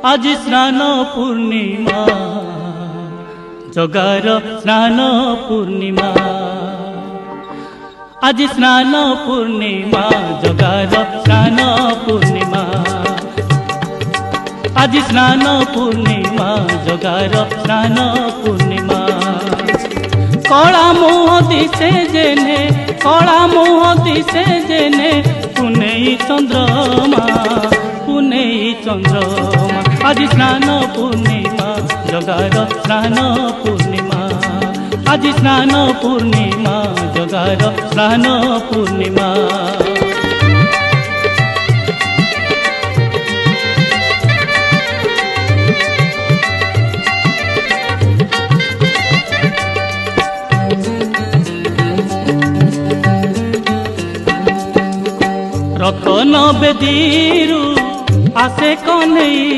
आज स्नान पूर्णिमा जगार स्नान पूर्णिमा आज स्नान पूर्णिमा जगार स्नान पूर्णिमा आज स्नान पूर्णिमा जगार स्नान पूर्णिमा कला मुह दिसे जेने कला मुह दिसे जेने पुनेई चंद्रमा आज स्नान पूर्णिमा जगार स्नान पूर्णिमा आज स्नान पूर्णिमा जगार स्नान पूर्णिमा रतन बेदीरू आसे कन्हई